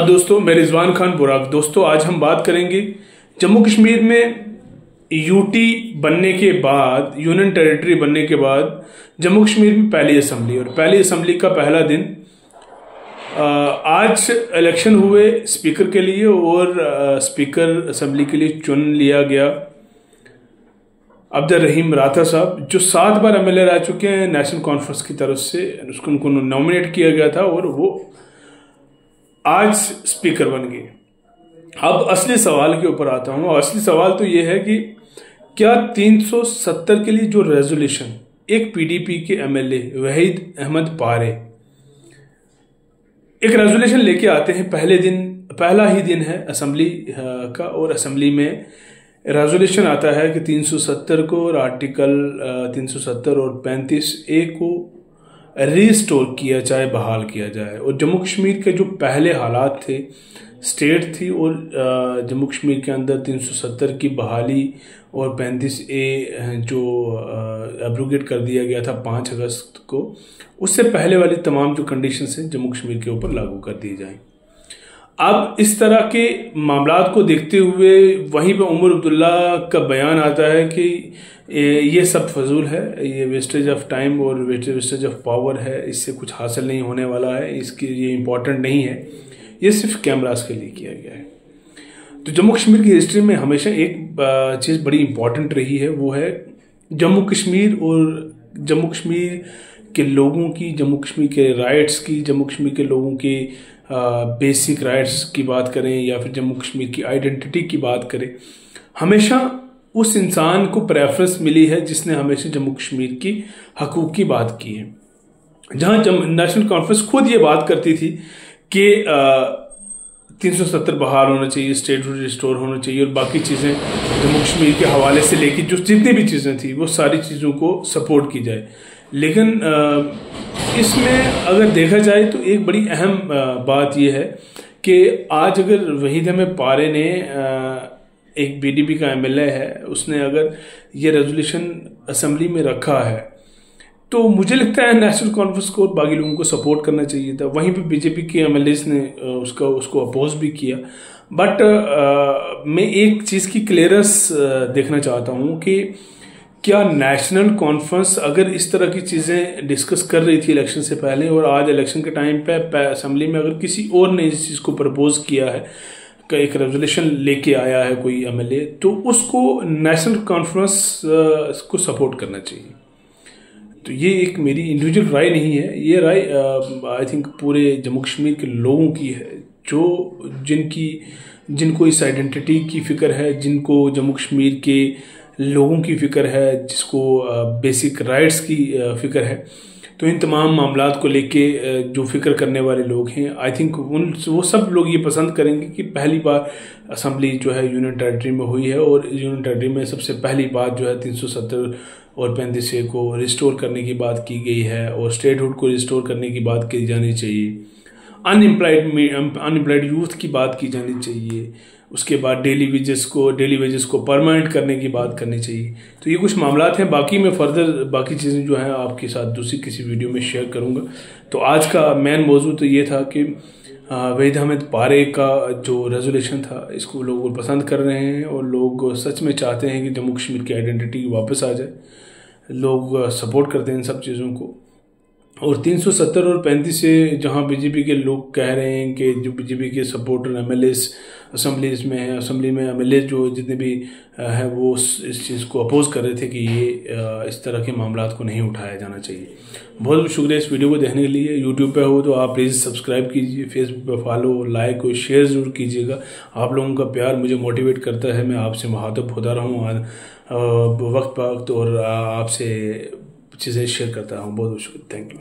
आदाब दोस्तों, मैं रिजवान खान बुराक। दोस्तों आज हम बात करेंगे जम्मू कश्मीर में यूटी बनने के बाद, यूनियन टेरिटरी बनने के बाद जम्मू कश्मीर में पहली असेंबली, और पहली असेंबली का पहला दिन आज इलेक्शन हुए स्पीकर के लिए, और स्पीकर असेंबली के लिए चुन लिया गया अब्दुल रहीम राठा साहब, जो 7 बार एमएलए रह चुके हैं नेशनल कॉन्फ्रेंस की तरफ से। उनको नॉमिनेट किया गया था और वो आज स्पीकर बन गए। अब असली सवाल के ऊपर आता हूं, और असली सवाल तो ये है कि क्या 370 के लिए जो रेजोल्यूशन एक पीडीपी के एमएलए वहीद अहमद पारे एक रेजोल्यूशन लेके आते हैं, पहला ही दिन है असेंबली का, और असेंबली में रेजोल्यूशन आता है कि 370 को और आर्टिकल 370 और 35A को रीस्टोर किया जाए, बहाल किया जाए। और जम्मू कश्मीर के जो पहले हालात थे, स्टेट थी, और जम्मू कश्मीर के अंदर 370 की बहाली और 35A जो एब्रोगेट कर दिया गया था 5 अगस्त को, उससे पहले वाली तमाम जो कंडीशंस हैं जम्मू कश्मीर के ऊपर लागू कर दी जाएं। अब इस तरह के मामलात को देखते हुए वहीं पे उमर अब्दुल्ला का बयान आता है कि ये सब फजूल है, ये वेस्टेज ऑफ टाइम और वेस्टेज ऑफ पावर है, इससे कुछ हासिल नहीं होने वाला है, इसकी ये इम्पोर्टेंट नहीं है, ये सिर्फ कैमरास के लिए किया गया है। तो जम्मू कश्मीर की हिस्ट्री में हमेशा एक चीज़ बड़ी इंपॉर्टेंट रही है, वो है जम्मू कश्मीर और जम्मू कश्मीर के लोगों की, जम्मू कश्मीर के राइट्स की, जम्मू कश्मीर के लोगों के बेसिक राइट्स की बात करें या फिर जम्मू कश्मीर की आइडेंटिटी की बात करें, हमेशा उस इंसान को प्रेफरेंस मिली है जिसने हमेशा जम्मू कश्मीर की हकूक़ की बात की है। जहां नेशनल कॉन्फ्रेंस खुद ये बात करती थी कि 370 बहाल होना चाहिए, स्टेट रिस्टोर होना चाहिए, और बाकी चीज़ें जम्मू कश्मीर के हवाले से लेके जो जितनी भी चीज़ें थी वो सारी चीज़ों को सपोर्ट की जाए। लेकिन इसमें अगर देखा जाए तो एक बड़ी अहम बात यह है कि आज अगर वहीद अहमद पारे ने, एक बीडीपी का एमएलए है, उसने अगर ये रेजोल्यूशन असेंबली में रखा है, तो मुझे लगता है नेशनल कॉन्फ्रेंस को और बाकी लोगों को सपोर्ट करना चाहिए था। वहीं पे बीजेपी के एमएलएस ने उसको अपोज भी किया। बट मैं एक चीज़ की क्लियरेंस देखना चाहता हूँ कि क्या नेशनल कॉन्फ्रेंस अगर इस तरह की चीज़ें डिस्कस कर रही थी इलेक्शन से पहले, और आज इलेक्शन के टाइम पे असेंबली में अगर किसी और ने इस चीज़ को प्रपोज किया है, एक रेजोल्यूशन लेके आया है कोई एमएलए, तो उसको नेशनल कॉन्फ्रेंस को सपोर्ट करना चाहिए। तो ये एक मेरी इंडिविजुअल राय नहीं है, ये राय आई थिंक पूरे जम्मू कश्मीर के लोगों की है, जो जिनको इस आइडेंटिटी की फ़िक्र है, जिनको जम्मू कश्मीर के लोगों की फ़िक्र है, जिसको बेसिक राइट्स की फ़िक्र है। तो इन तमाम मामलात को लेके जो फ़िक्र करने वाले लोग हैं, आई थिंक वो सब लोग ये पसंद करेंगे कि पहली बार असेंबली जो है यूनियन टेरिटरी में हुई है, और यूनियन टेरिटरी में सबसे पहली बात जो है 370 और 35A को रिस्टोर करने की बात की गई है, और स्टेटहुड को रिस्टोर करने की बात की जानी चाहिए, अनएम्प्लॉयड यूथ की बात की जानी चाहिए, उसके बाद डेली वेजेस को परमानेंट करने की बात करनी चाहिए। तो ये कुछ मामलात हैं, बाकी मैं फर्दर बाकी चीज़ें जो हैं आपके साथ दूसरी किसी वीडियो में शेयर करूंगा। तो आज का मेन मौजू तो ये था कि वहीद अहमद पारे का जो रेजोल्यूशन था, इसको लोग पसंद कर रहे हैं, और लोग सच में चाहते हैं कि जम्मू कश्मीर की आइडेंटिटी वापस आ जाए। लोग सपोर्ट करते हैं इन सब चीज़ों को। और 370 और 35A जहां बीजेपी के लोग कह रहे हैं कि जो बीजेपी के सपोर्टर एमएलएस असेंबली में एमएलए जो जितने भी हैं, वो इस चीज़ को अपोज कर रहे थे कि ये इस तरह के मामलात को नहीं उठाया जाना चाहिए। बहुत बहुत शुक्रिया इस वीडियो को देखने के लिए। यूट्यूब पे हो तो आप प्लीज़ सब्सक्राइब कीजिए, फेसबुक पे फॉलो, लाइक और शेयर ज़रूर कीजिएगा। आप लोगों का प्यार मुझे मोटिवेट करता है, मैं आपसे मुखातिब होता रहूँ वक्त पर वक्त, और आपसे चीज़ें शेयर करता हूँ। बहुत बहुत शुक्रिया, थैंक यू।